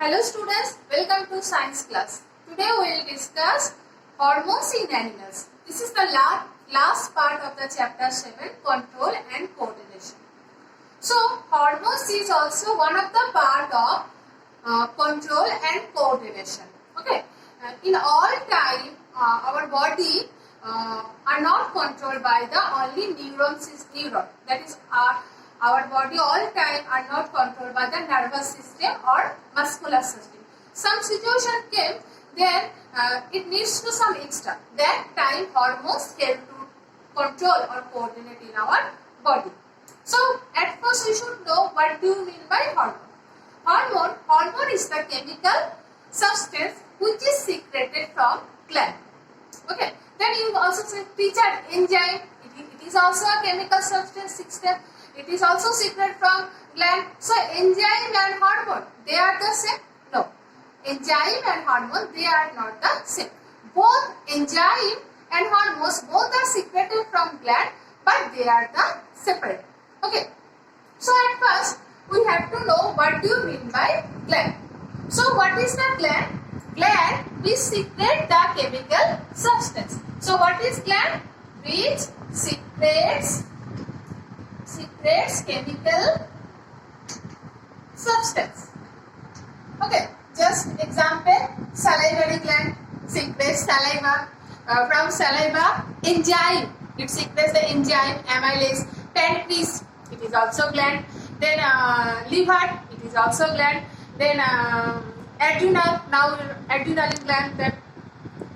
Hello students, welcome to science class. Today we will discuss hormones in animals. This is the last part of the chapter 7, control and coordination. So hormones is also one of the part of control and coordination. Okay, in all time our body are not controlled by the only neuron. That is our body all time are not controlled by the nervous system or muscular system. Some situation came, then it needs to some extra. That time hormones help to control or coordinate in our body. So at first we should know what do you mean by hormone. Hormone is the chemical substance which is secreted from gland. Okay. Then you also say, teacher, enzyme. It is also a chemical substance. It is also secret from gland. So enzyme and hormone, they are the same? No. Enzyme and hormone, they are not the same. Both enzyme and hormones, both are secreted from gland, but they are the separate. Okay. So at first, we have to know what do you mean by gland. So what is the gland? Gland, we secrete the chemical substance. So what is gland? Which secretes chemical substance. Okay, just example, salivary gland secretes saliva. From saliva, enzyme, it secretes the enzyme, amylase. Pancreas, it is also gland. Then liver, it is also gland. Then adrenal, now adrenal gland, then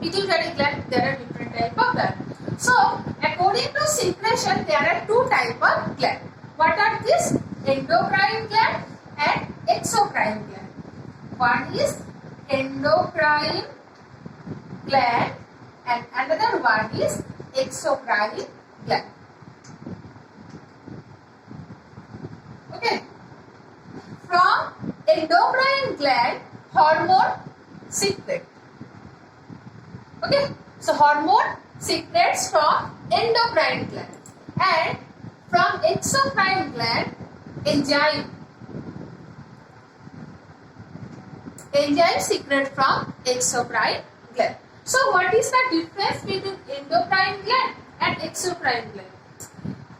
pituitary gland, there are different type of gland. So according to secretion, there are two type of gland. What are these? Endocrine gland and exocrine gland. One is endocrine gland and another one is exocrine gland. Okay. From endocrine gland, hormone secret. Okay. So hormone secretes from endocrine gland and from exocrine gland, enzyme secret from exocrine gland. So what is the difference between endocrine gland and exocrine gland?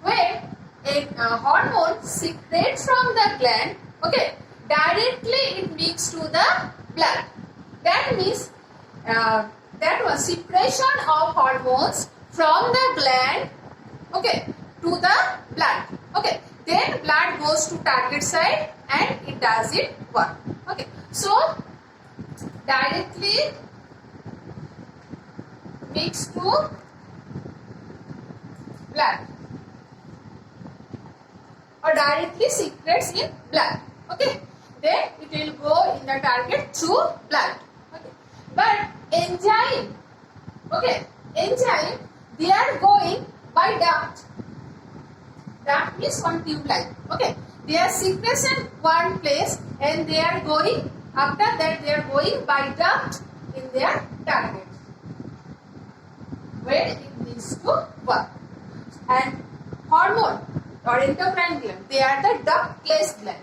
When a hormone secretes from the gland, okay, directly it mixes to the blood. That means that was secretion of hormones from the gland, okay, to the blood. Okay, then blood goes to target site and it does its work. Okay, so directly mix to blood or directly secretes in blood. Okay, then it will go in the target through blood. Okay, but enzyme, okay, enzyme, they are going by duct. Duct means one tube line. Okay, they are secreted one place and they are going, after that they are going by duct in their target where it needs to work. And hormone or endocrine gland, they are the ductless gland.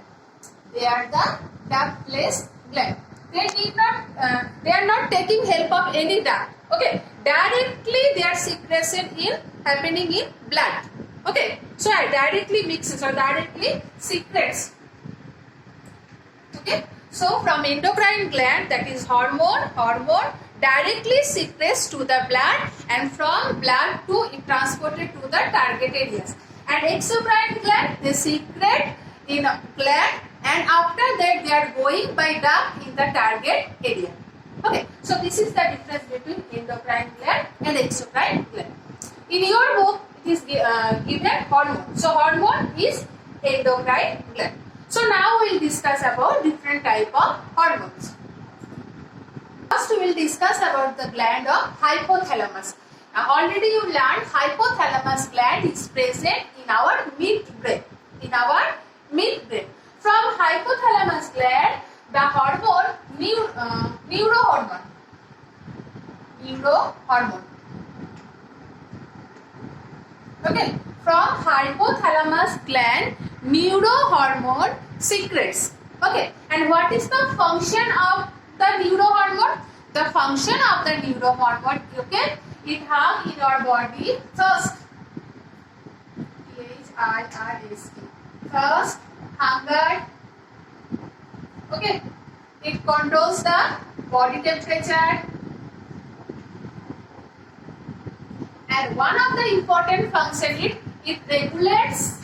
They are the ductless gland. They are not taking help of any duct. Okay, directly their secretion happening in blood. Okay, so directly mixes or directly secretes. Okay, so from endocrine gland, that is hormone directly secretes to the blood and from blood to it transported to the target areas. And exocrine gland, they secrete in a gland and after that they are going by duct in the target area. Okay, so this is the difference between endocrine gland and exocrine gland. In your book, it is given hormone. So hormone is endocrine gland. So now we will discuss about different type of hormones. First we will discuss about the gland of hypothalamus. Now already you learned hypothalamus gland is present in our midbrain. From hypothalamus gland, the hormone, neurohormone. Okay, from hypothalamus gland, neurohormone secretes. Okay, and what is the function of the neurohormone? The function of the neurohormone, okay, it have in our body first, Thirst, first hunger, okay, it controls the body temperature, and one of the important function it regulates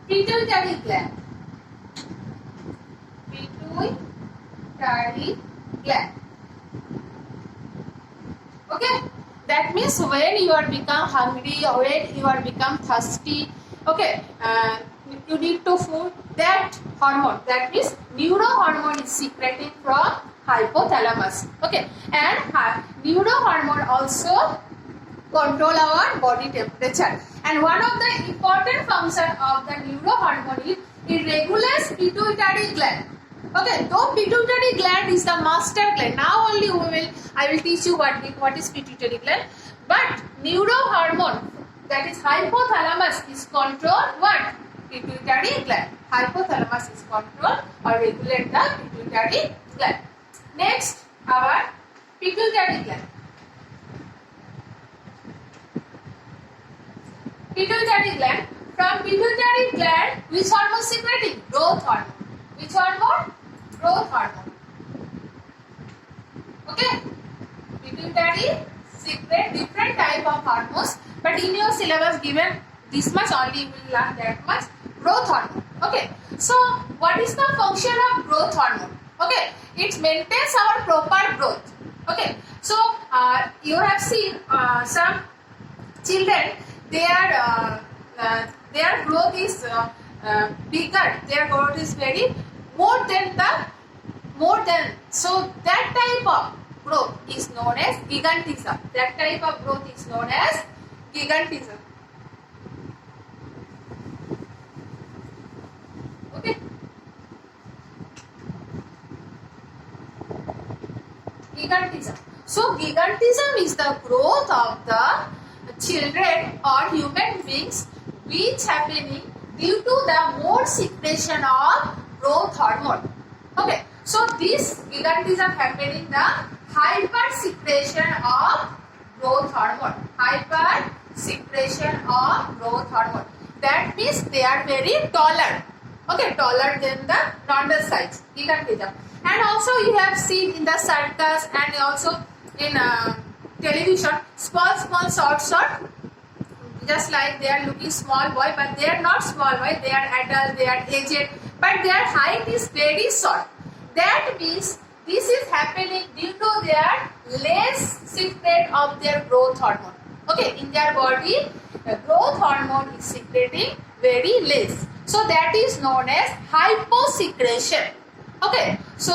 pituitary gland. Pituitary gland. Okay, that means when you are become hungry or when you are become thirsty, okay, you need to food, that hormone, that means neurohormone is secreting from hypothalamus. Okay, and neurohormone also control our body temperature, and one of the important function of the neurohormone is it regulates pituitary gland. Okay, though pituitary gland is the master gland, now only I will teach you what is pituitary gland, but neurohormone, that is hypothalamus, is control what? Pituitary gland. Hypothalamus is control or regulate the pituitary gland. Next, our pituitary gland. Pituitary gland. From pituitary gland, which hormone secreting? Growth hormone. Which hormone? Growth hormone. Okay. Pituitary secrete different type of hormones, but in your syllabus given this much only, you will learn that much. Growth hormone. Okay. So what is the function of growth hormone? Okay. It maintains our proper growth. Okay. So you have seen some children, their growth is bigger. Their growth is very more than so that type of growth is known as gigantism. That type of growth is known as gigantism. Okay. Gigantism. So gigantism is the growth of the children or human beings which happening due to the more secretion of growth hormone. Okay, so this gigantism happening the hyper secretion of growth hormone. Hyper secretion of growth hormone. That means they are very taller. Okay, taller than the normal size. Gigantism. And also you have seen in the circus and also in television, small, short, just like they are looking small boy, but they are not small boy, they are adult, they are aged, but their height is very short. That means this is happening due to their less secret of their growth hormone. Okay, in their body, the growth hormone is secreting very less. So that is known as hyposecretion. Okay, so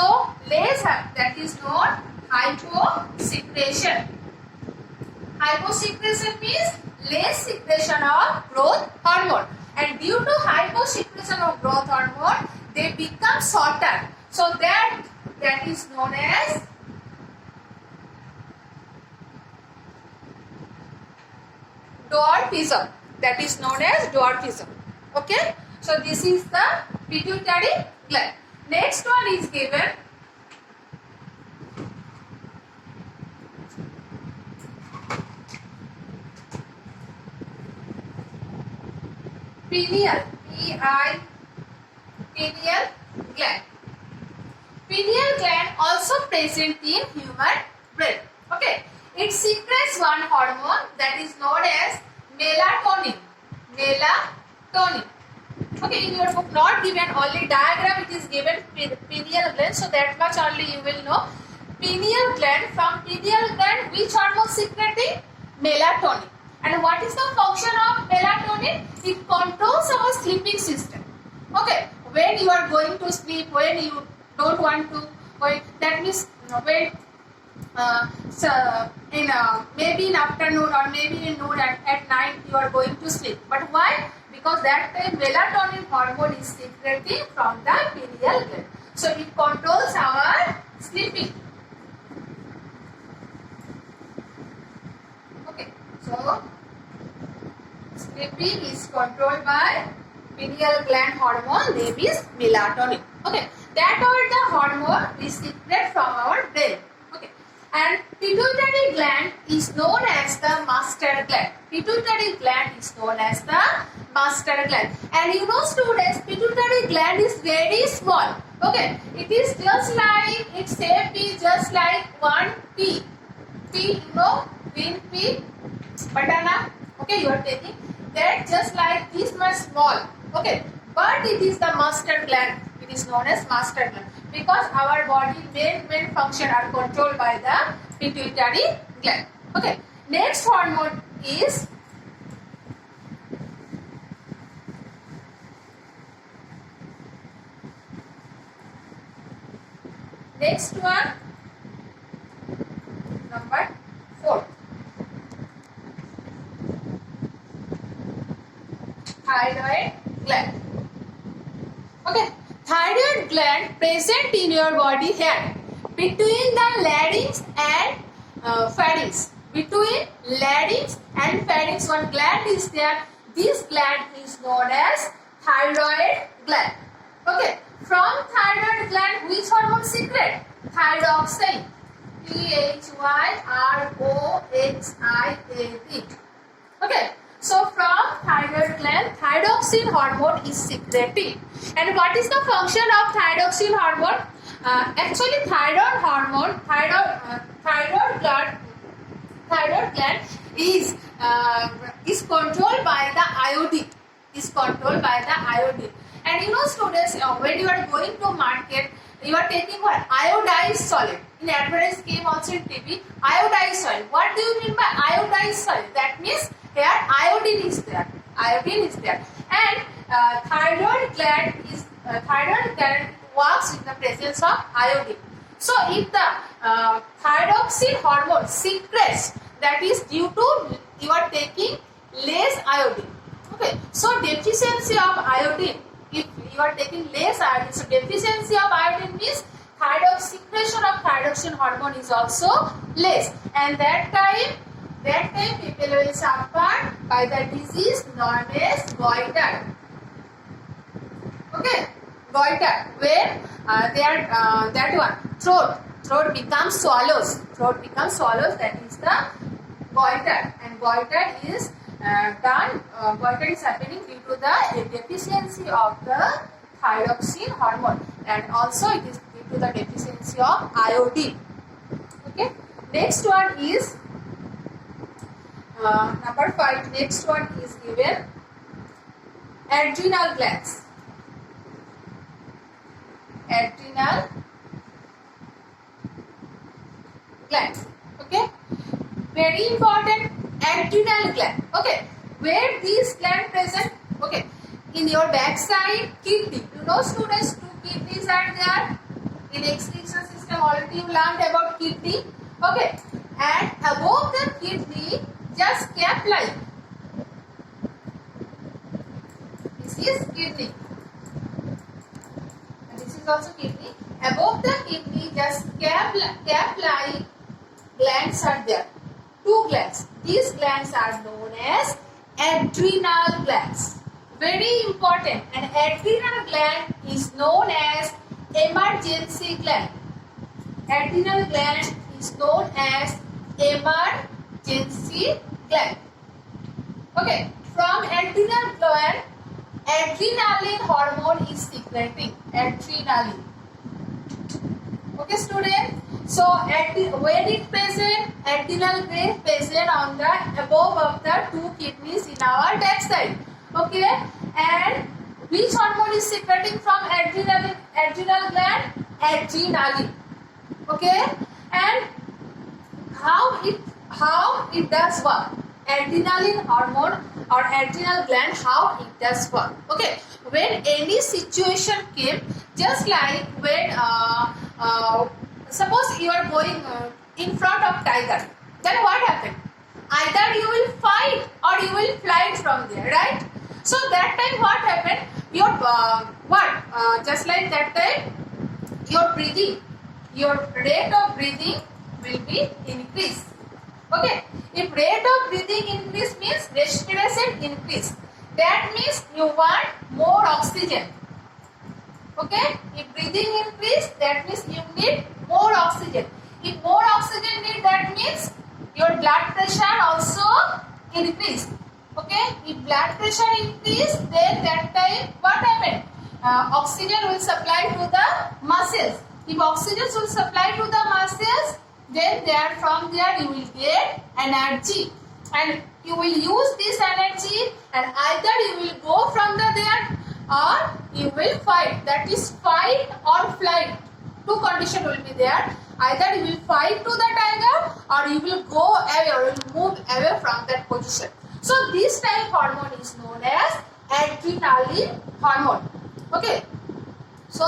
less, that is known hyposecretion. Hyposecretion means less secretion of growth hormone, and due to hyposecretion of growth hormone, they become shorter. So that is known as dwarfism. That is known as dwarfism. Okay, so this is the pituitary gland. Next one is given pineal, pineal gland. Pineal gland also present in human brain. Okay, it secretes one hormone that is known as melatonin. Melatonin. Okay, in your book not given only diagram, it is given pineal gland, so that much only you will know. Pineal gland, from pineal gland which hormone secreting? Melatonin. And what is the function of melatonin? It controls our sleeping system. Okay, when you are going to sleep, when you don't want to, that means when maybe in afternoon or maybe in noon at night you are going to sleep. But why? Because that time melatonin hormone is secreting from the pineal gland. So it controls our sleeping. Okay, so sleeping is controlled by pineal gland hormone name is melatonin. Okay, that are the hormone we secrete from our brain. Okay, and pituitary gland is known as the master gland. Pituitary gland is known as the master gland. And you know, students, pituitary gland is very small. Okay, it is just like, its shape is just like one pea. Pea, you know, green pea, banana. Okay, you are taking that just like this much small. Okay, but it is the master gland. It is known as master gland because our body main function are controlled by the pituitary gland. Okay, next hormone is next one, number 4. Thyroid gland. Okay, thyroid gland present in your body here between the larynx and pharynx. Between larynx and pharynx, one gland is there. This gland is known as thyroid gland. Okay, from thyroid gland, which hormone secret? Thyroxine. Thyroxine. Okay. So from thyroid gland, thyroxine hormone is secreted. And what is the function of thyroxine hormone? Actually, thyroid gland is controlled by the iodine. And you know, students, when you are going to market, you are taking what? Iodized solid. In advertise came also in TV, iodized solid. What do you mean by iodized solid? That means here iodine is there. And thyroid gland works in the presence of iodine. So if the thyroxine hormone secretes, that is due to you are taking less iodine. Okay, so deficiency of iodine. If you are taking less iodine, so deficiency of iodine means secretion of thyroxine hormone is also less, and that time people will suffer by the disease known as goiter. Okay, goiter, where throat becomes swallows. That is the goiter, and goiter is happening due to the deficiency of the thyroxine hormone, and also it is due to the deficiency of iodine. Okay, next one is number 5. Next one is given adrenal glands. Okay, very important, adrenal gland. Okay, where these gland present? Okay, in your back side, kidney. You know, students, 2 kidneys are there. In excretion system already you learned about kidney. Okay, and above the kidney, just cap-like. This is kidney. And this is also kidney. Above the kidney, just cap-like glands are there. 2 glands. These glands are known as adrenal glands. Very important. An adrenal gland is known as emergency gland. Adrenal gland is known as emergency gland. Okay, from adrenal gland, adrenaline hormone is secreting. Adrenaline. Okay, student. So, when it present, adrenal gland present on the above of the 2 kidneys in our backside. Okay, and which hormone is secreting from adrenal gland? Adrenaline. Okay, and how it does work? Adrenaline hormone or adrenal gland, how it does work? Okay, when any situation came, just like when suppose you are going in front of tiger, then what happened? Either you will fight or you will fly from there, right? So that time what happened? Your just like that time, your breathing, your rate of breathing will be increased. Okay, if rate of breathing increase means respiration increase. That means you want more oxygen. Okay, if breathing increase, that means you need more oxygen. If more oxygen need, that means your blood pressure also increase. Okay, if blood pressure increase, then that time what happen? Oxygen will supply to the muscles. If oxygen will supply to the muscles, then there from there you will get energy, and you will use this energy, and either you will go from the there or you will fight. That is fight or flight. Two conditions will be there. Either you will fight to the tiger or you will go away or you will move away from that position. So this type hormone is known as adrenaline hormone. Okay. So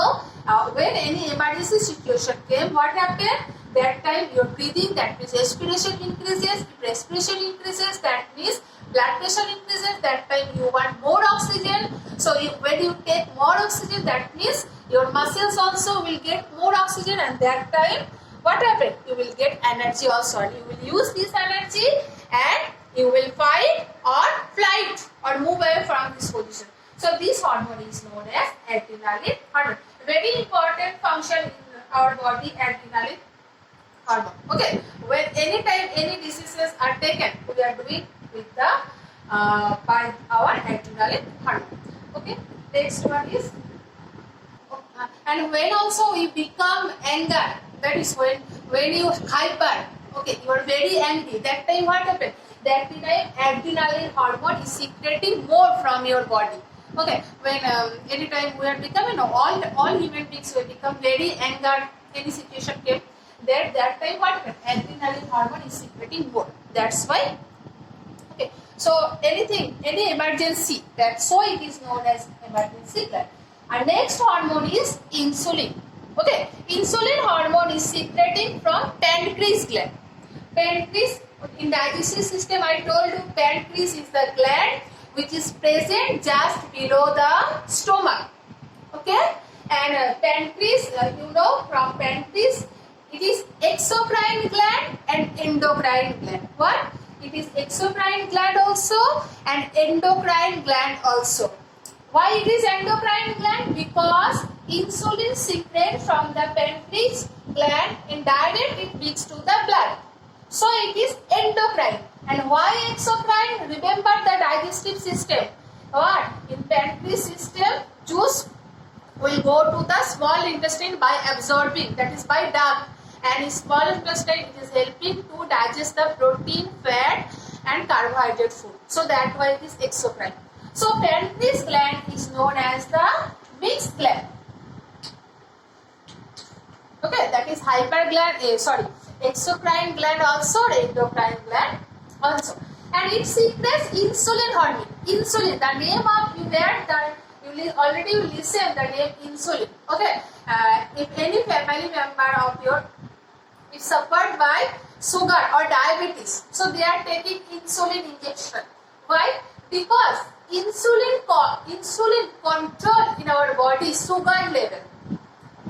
when any emergency situation came, what happened? That time your breathing, that means respiration increases. If respiration increases, that means blood pressure increases. That time you want more oxygen. So when you take more oxygen, that means your muscles also will get more oxygen, and that time what happens? You will get energy also, and you will use this energy and you will fight or flight or move away from this position. So this hormone is known as adrenaline hormone. Very important function in our body, adrenaline hormone. Okay, when any time any diseases are taken, we are doing with the by our adrenaline hormone. Okay, next one is and when also you become anger, that is when you hyper. Okay, you are very angry. That time what happens? That time adrenaline hormone is secreting more from your body. Okay, when anytime we are becoming, all human beings will become very angry. Any situation came, that time what happens? Adrenaline hormone is secreting more. That's why. Okay, so any emergency, that's why it is known as emergency gland. Our next hormone is insulin. Okay, insulin hormone is secreting from pancreas gland. Pancreas, in digestive system I told you, pancreas is the gland which is present just below the stomach. Okay, and pancreas, you know, from pancreas it is exocrine gland and endocrine gland. What? It is exocrine gland also and endocrine gland also. Why it is endocrine gland? Because insulin secreted from the pancreas gland and direct it reaches to the blood. So it is endocrine. And why exocrine? Remember the digestive system. What? In pancreas system, juice will go to the small intestine by absorbing, that is by duct. And in small intestine it is helping to digest the protein, fat and carbohydrate food. So that why it is exocrine. So pancreas gland is known as the mixed gland. Okay, that is exocrine gland also, endocrine gland also. And it secretes insulin hormone. Insulin, the name of you there, that you already listen the name insulin. Okay, if any family member of your is suffered by sugar or diabetes, so they are taking insulin injection. Why? Because insulin control in our body sugar level,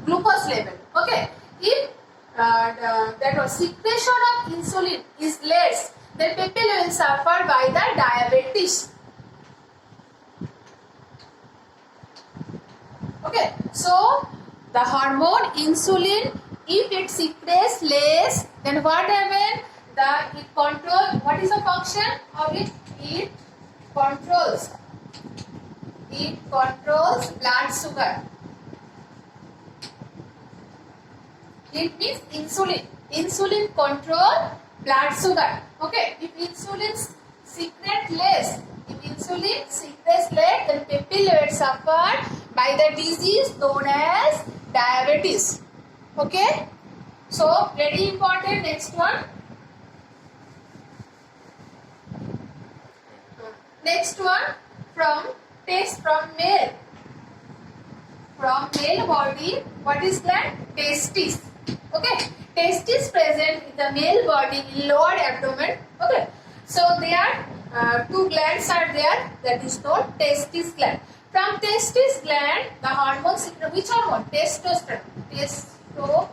glucose level. Okay, if that secretion of insulin is less, then people will suffer by the diabetes. Okay, so the hormone insulin, if it secretes less, then what happens? It controls. What is the function of it? It controls blood sugar. It means insulin control blood sugar. Okay, if insulin secretes less, then people will suffer by the disease known as diabetes. Okay, so very important. Next one. Next one, from male body, what is gland? Testis. Okay, testis present in the male body in lower abdomen. Okay, so there two glands are there, that is called testis gland. From testis gland, the hormone secreted, which hormone? Testosterone.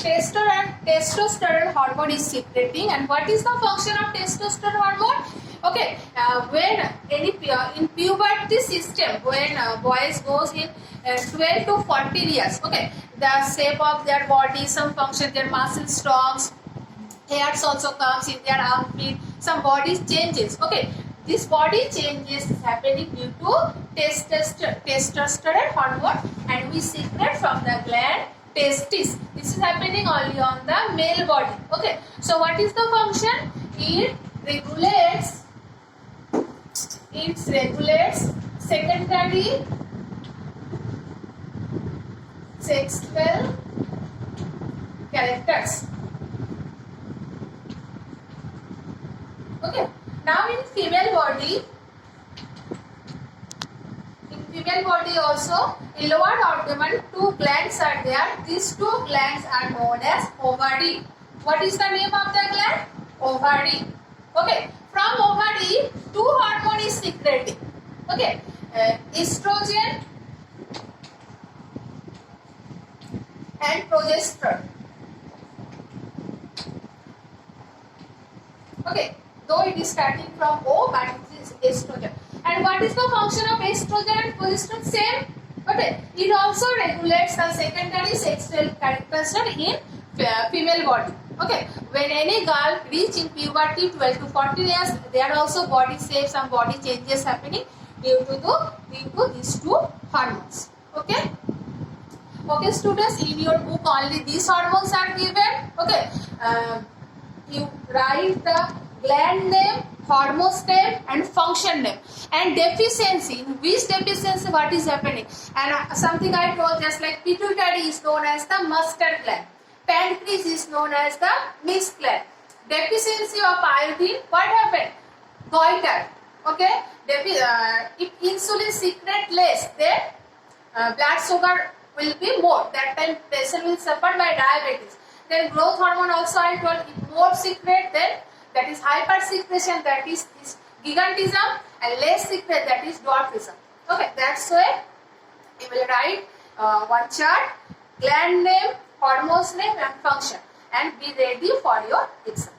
testosterone hormone is secreting. And what is the function of testosterone hormone? Okay, when in puberty system, when boys goes in 12 to 14 years, okay, the shape of their body, some function, their muscles strong, hairs also comes in their armpit, some body changes. Okay, this body changes is happening due to testosterone hormone, and we secrete from the gland testis. This is happening only on the male body. Okay, so what is the function? It regulates secondary sexual characters. Okay, now in female body also, in lower abdomen, two glands are there. These two glands are known as ovary. What is the name of the gland? Ovary. Okay, from ovary, two hormones is secreting. Okay, estrogen and progesterone. Okay, though it is starting from O, but it is estrogen. And what is the function of estrogen and progesterone? Same. Okay, it also regulates the secondary sexual characteristic in female body. Okay, when any girl reach in puberty 12 to 14 years, there are also body shapes and body changes happening due to these two hormones. Okay. Okay, students, in your book only these hormones are given. Okay, you write the gland name, hormones name, and function name, and deficiency. In which deficiency, what is happening? And something I told, just like pituitary is known as the mustard gland, pancreas is known as the mixed gland. Deficiency of iodine, what happened? Goiter. Okay, if insulin secrete less, then blood sugar will be more. That time patient will suffer by diabetes. Then growth hormone also I told, if more secrete, then that is hypersecretion, that is gigantism, and less secrete, that is dwarfism. Okay, that's why you will write one chart, gland name, hormones name, and function, and be ready for your exam.